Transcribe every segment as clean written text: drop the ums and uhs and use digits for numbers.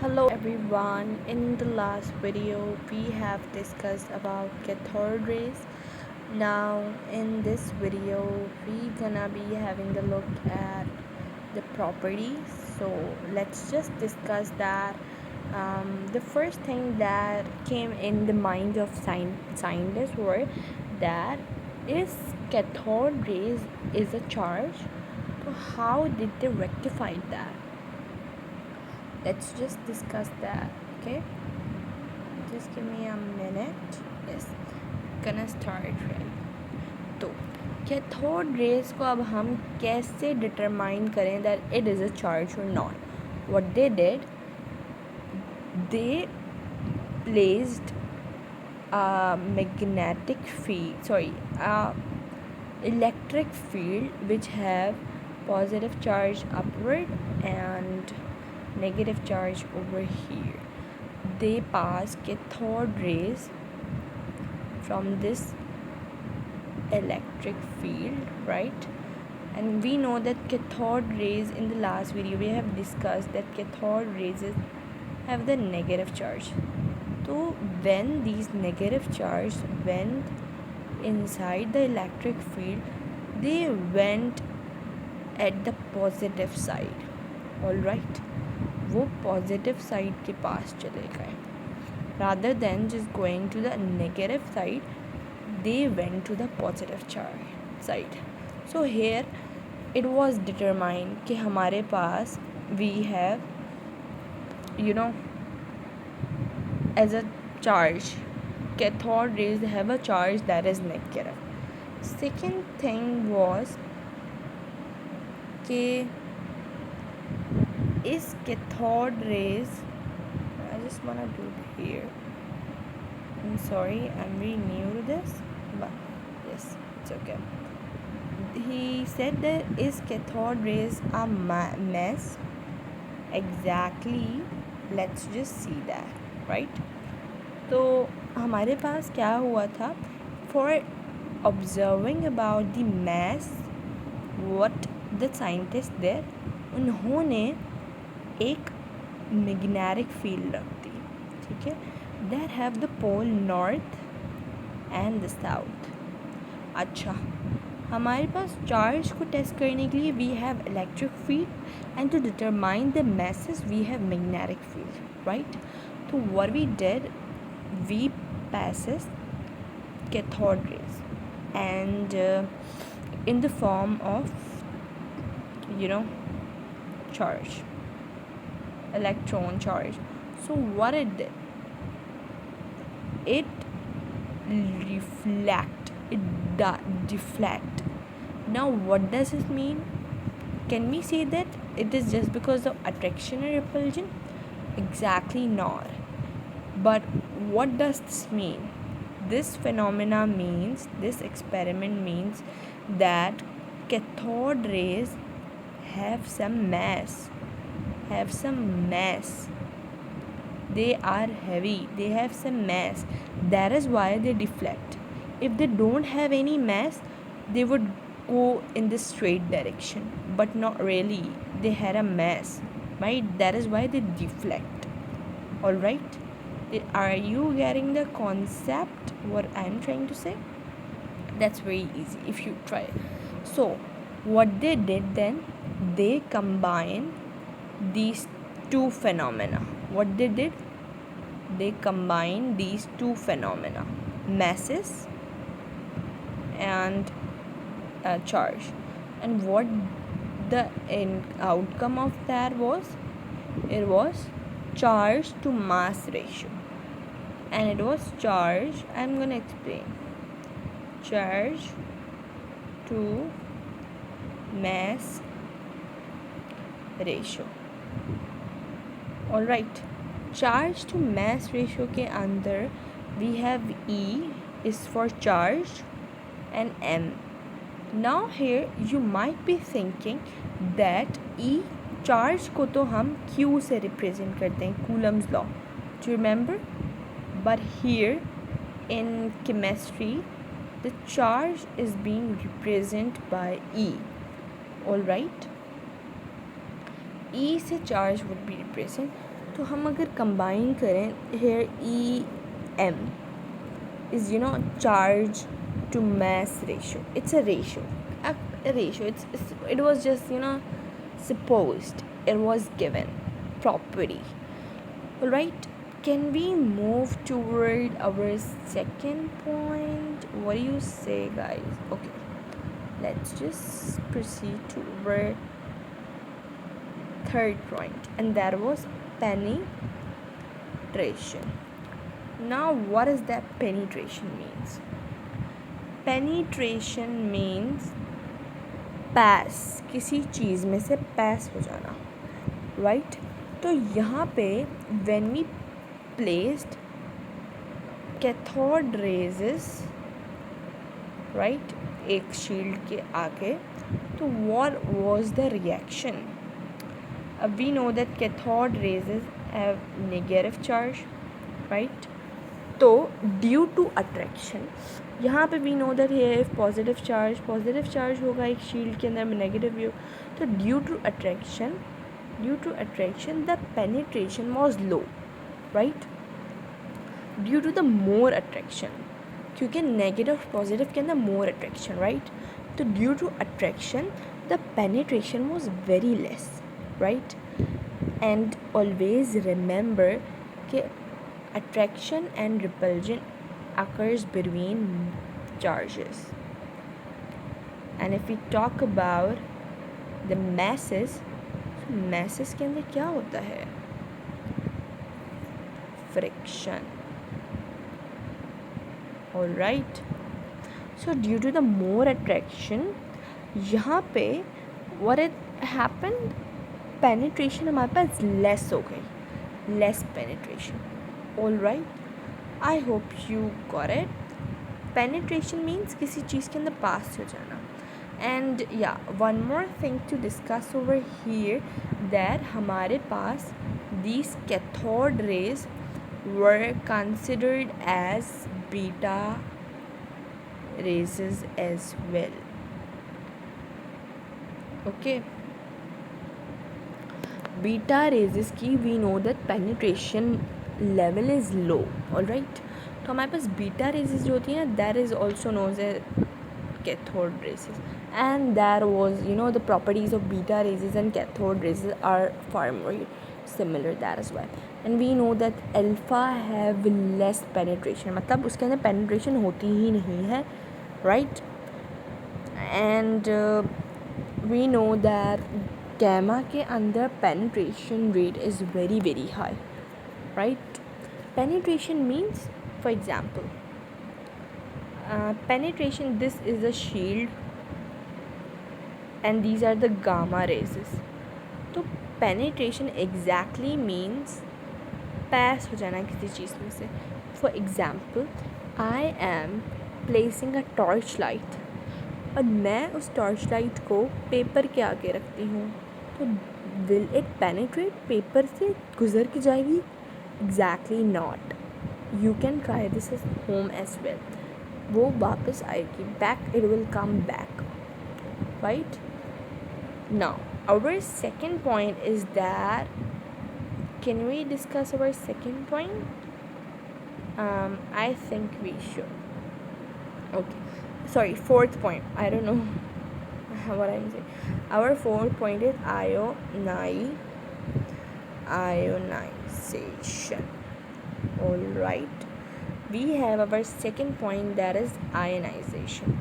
Hello everyone. In the last video we have discussed about cathode rays. Now in this video we gonna be having a look at the properties. So let's just discuss that. The first thing that came in the mind of scientists were that is cathode rays is a charge. So how did they rectify that? Let's just discuss that. Okay, just give me a minute. Yes, gonna start right. तो cathode rays को अब हम कैसे determine करें that it is a charge और not. What they did, they placed a magnetic field, electric field which have positive charge upward and negative charge over here. They pass cathode rays from this electric field, right? And we know that cathode rays, in the last video we have discussed that cathode rays have the negative charge. So when these negative charge went inside the electric field, they went at the positive side. All right, वो positive side के पास चले गए. Rather than just going to the negative side, they went to the positive side. So here it was determine कि हमारे पास we have as a charge cathode rays have a charge that is negative. Second thing was कि is cathode rays, I just want to do it here. I'm sorry, I'm really new to this, but yes, it's okay. He said that is cathode rays a mess? Exactly, let's just see that, right? तो हमारे पास क्या हुआ था, for observing about the mass, what the scientists did, उन्होंने एक magnetic field रख दी. ठीक है, that have the pole north and the south. अच्छा, हमारे पास चार्ज को टेस्ट करने के लिए we have electric field and to determine the message we have magnetic field, right? तो what we did, we passes cathode rays and in the form of charge, electron charge. So what it did, it deflect. Now what does this mean? Can we say that it is just because of attraction or repulsion? Exactly not. But what does this mean? This phenomena means, this experiment means that cathode rays have some mass. They are heavy, they have some mass. That is why they deflect. If they don't have any mass, they would go in the straight direction, but not really, they had a mass, right? That is why they deflect. All right, are you getting the concept what I'm trying to say? That's very easy if you try it. So what they did then, they combined these two phenomena. What they did, they combined these two phenomena, masses and charge. And what the outcome of that was, it was charge to mass ratio. And it was charge, I'm gonna explain, charge to mass ratio. All right, charge to mass ratio के अंदर we have E is for charge and M. Now here you might be thinking that E charge को तो हम Q से represent करते हैं, Coulomb's law, do you remember? But here in chemistry the charge is being represented by E. All right, E से charge would be represented. तो हम अगर कंबाइन करें here EM is charge to mass ratio. It's a ratio. A ratio. It was just supposed. It was given property. Alright. Can we move toward our second point? What do you say, guys? Okay. Let's just proceed to our third point, and that was penetration. Now, what does that penetration means? Penetration means pass, किसी चीज़ में से pass हो जाना, right? तो यहाँ पे when we placed cathode rays, right, एक shield के आगे, तो what was the reaction? We know that cathode rays have negative charge, right? तो ड्यू टू अट्रैक्शन, यहाँ पे we know that here positive charge होगा एक शील्ड के अंदर में, नेगेटिव भी हो, तो due to attraction the penetration was low, right, due to the more attraction, क्योंकि नेगेटिव पॉजिटिव के अंदर मोर अट्रैक्शन, राइट, तो due to attraction the penetration was very less, right. And always remember कि attraction and repulsion occurs between charges. And if we talk about the masses के अंदर क्या होता है? Friction. Alright. So due to the more attraction, यहाँ पे what it happened? Penetration हमारे पास less हो गई, less penetration. Alright, I hope you got it. Penetration means किसी चीज़ के अंदर पास हो जाना. And yeah, one more thing to discuss over here, that हमारे पास these cathode rays were considered as beta rays as well. Okay, beta rays की we know that penetration level is low, alright. तो हमारे पास beta rays जो होती हैं, that is also knows as cathode rays, and that was the properties of beta rays and cathode rays are far more similar, that is why. And we know that alpha have less penetration, मतलब उसके अंदर penetration होती ही नहीं है, right. And we know that gamma के अंदर penetration rate is very very high, right. Penetration means, for example, penetration, this is a shield and these are the gamma rays. तो penetration exactly means pass हो जाना किसी चीज़ में से. For example, I am placing a torch light और मैं उस torch light को पेपर के आगे रखती हूँ, तो will it penetrate? पेपर से गुजर के जाएगी? Exactly not. You can try this at home as well. वो वापस आएगी, back, it will come back, right. Now our second point is that, can we discuss our second point? I think we should. Okay, sorry, fourth point, I don't know what I'm saying. Our fourth point is ionization. Alright, we have our second point, that is ionization.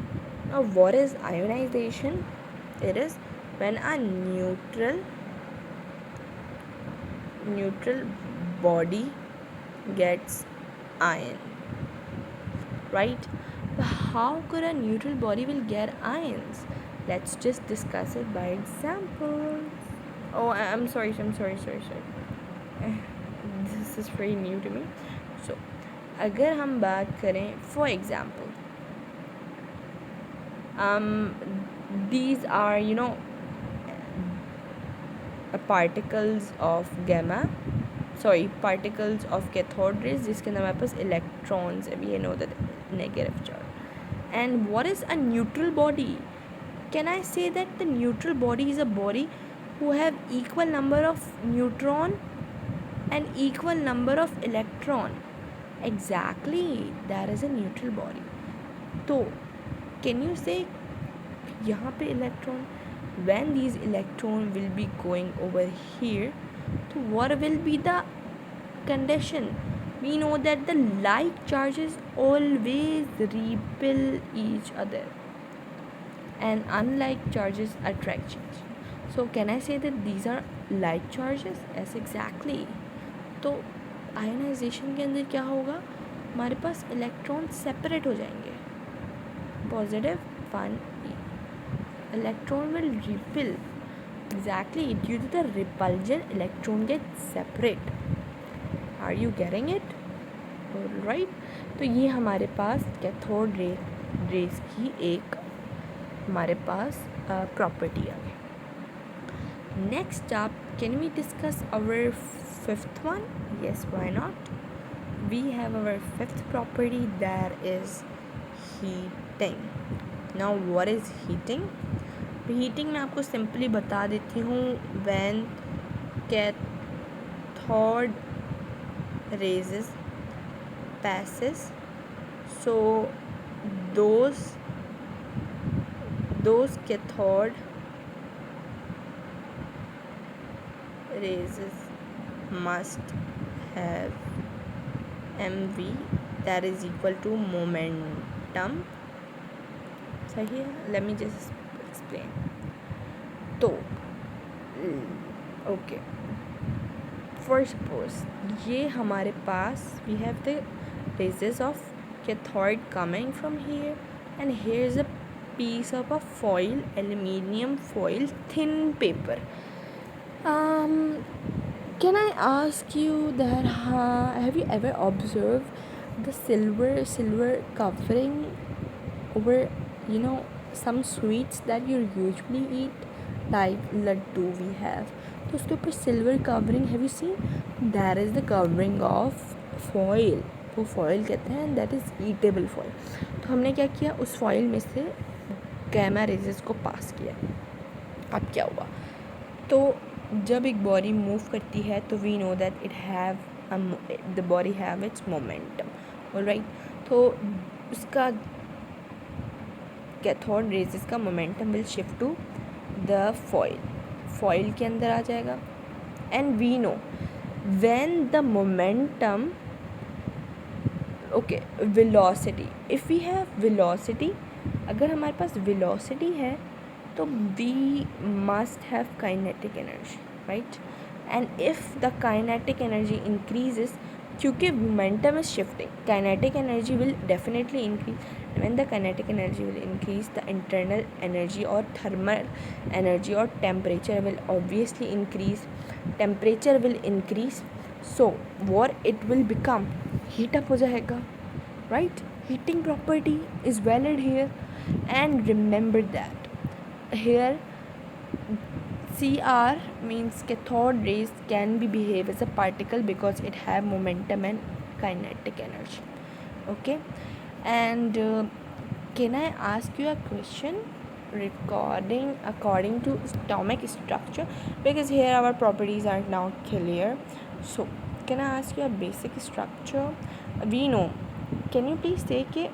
Now what is ionization? It is when a neutral body gets ion, right. How could a neutral body will get ions? Let's just discuss it by examples. Oh, I'm sorry. This is very new to me. So अगर हम बात करें, for example, these are particles of particles of cathode rays, जिसके अंदर हमारे पास electrons है, we know that negative charge. And what is a neutral body? Can I say that the neutral body is a body who have equal number of neutron an equal number of electron. Exactly, that is a neutral body. So can you say यहाँ पे electron, when these electron will be going over here, so what will be the condition? We know that the like charges always repel each other and unlike charges attract charge. So can I say that these are like charges? Yes, exactly. तो ionization के अंदर क्या होगा, हमारे पास electron separate हो जाएंगे. Positive 1e, electron will repel. Exactly, due to the repulsion electron gets separate. Are you getting it? Alright. तो ये हमारे पास कैथोड रेस की एक हमारे पास प्रॉपर्टी आ गई. नेक्स्ट आप, can we discuss our fifth one? Yes, why not? We have our fifth property, that is heating. Now what is heating? Heating मैं आपको सिंपली बता देती हूँ. when cathode rays passes, so those cathode rays must have mv, that is equal to momentum. सही है? let me just explain. तो okay, for suppose ये हमारे पास we have the rays of cathode coming from here and here is a piece of a foil, aluminium foil, thin paper. Can I ask you that have you ever observed the silver covering over, you know, some sweets that you usually eat, like laddu we have, तो उसके ऊपर silver covering, have you seen? That is the covering of foil. वो foil कहते हैं, that is eatable foil. तो हमने क्या किया, उस फॉइल में से गैमा रेजेस को पास किया. अब क्या हुआ, तो जब एक बॉडी मूव करती है तो we know that it have the body have its momentum. Alright, तो उसका कैथोड रेजेस का momentum will shift to the foil के अंदर आ जाएगा. And we know when the momentum, okay, velocity, if we have velocity, अगर हमारे पास वेलोसिटी है तो we must have kinetic energy, right? And if the kinetic energy increases, क्योंकि momentum is shifting, kinetic energy will definitely increase. When the kinetic energy will increase, the internal energy और thermal energy और temperature will obviously increase. Temperature will increase, so what it will become, heat up हो जाएगा, right? Heating property is valid here. And remember that here CR means cathode rays can be behave as a particle because it have momentum and kinetic energy. Okay, and can I ask you a question regarding according to atomic structure, because here our properties are now clear. So can I ask you a basic structure? We know, can you please say कि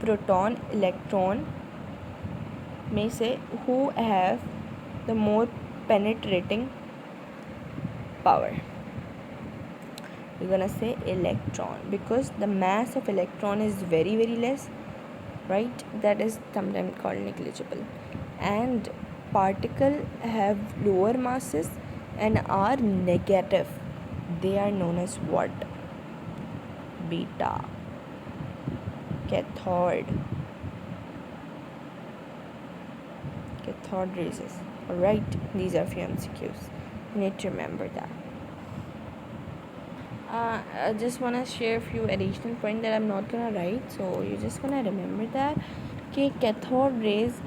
proton, electron में से who have the more penetrating power? You're gonna say electron, because the mass of electron is very very less, right? That is sometimes called negligible. And particle have lower masses and are negative. They are known as what? Beta. Cathode rays. Alright, these are few MCQs. You need to remember that. I just want to share a few additional points that I'm not gonna write, so you're just gonna remember that. Okay, cathode rays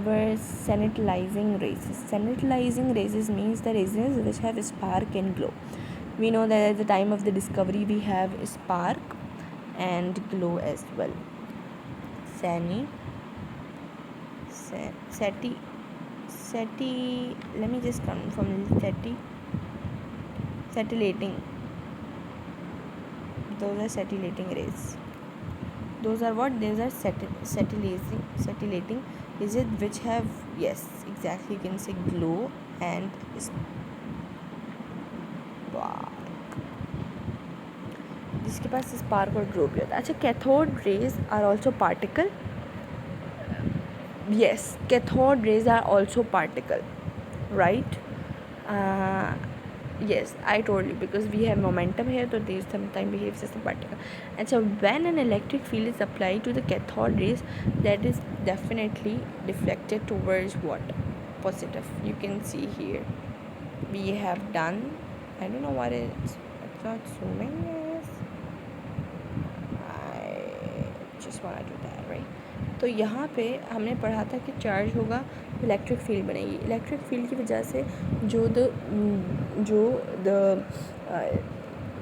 were sanitizing rays. Sanitizing rays means the rays which have spark and glow. We know that at the time of the discovery we have spark and glow as well. SETI, let me just confirm. SETI Scintillating. Those are scintillating rays. Those are what? Those are scintillating. Is it which have, yes, exactly, you can say glow and spark. जिसके पास spark और glow भी होता है. अच्छा, cathode rays are also particle. Yes, cathode rays are also particle, right? Yes, I told you, because we have momentum here, so they sometimes behaves as a particle. And so when an electric field is applied to the cathode rays, that is definitely deflected towards what? Positive. You can see here we have done, I don't know what it's not zooming. Yes, I just want to do that, right? तो यहाँ पे हमने पढ़ा था कि charge होगा, electric field बनेगी. Electric field की वजह से जो the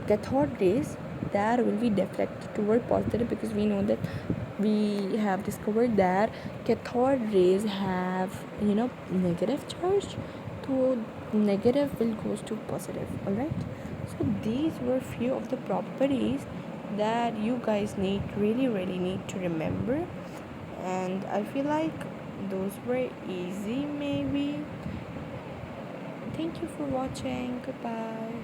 cathode rays, there will be deflected toward positive, because we know that we have discovered that cathode rays have negative charge, so negative will goes to positive. All right, so these were few of the properties that you guys really need to remember, and I feel like those were easy maybe. Thank you for watching. Goodbye.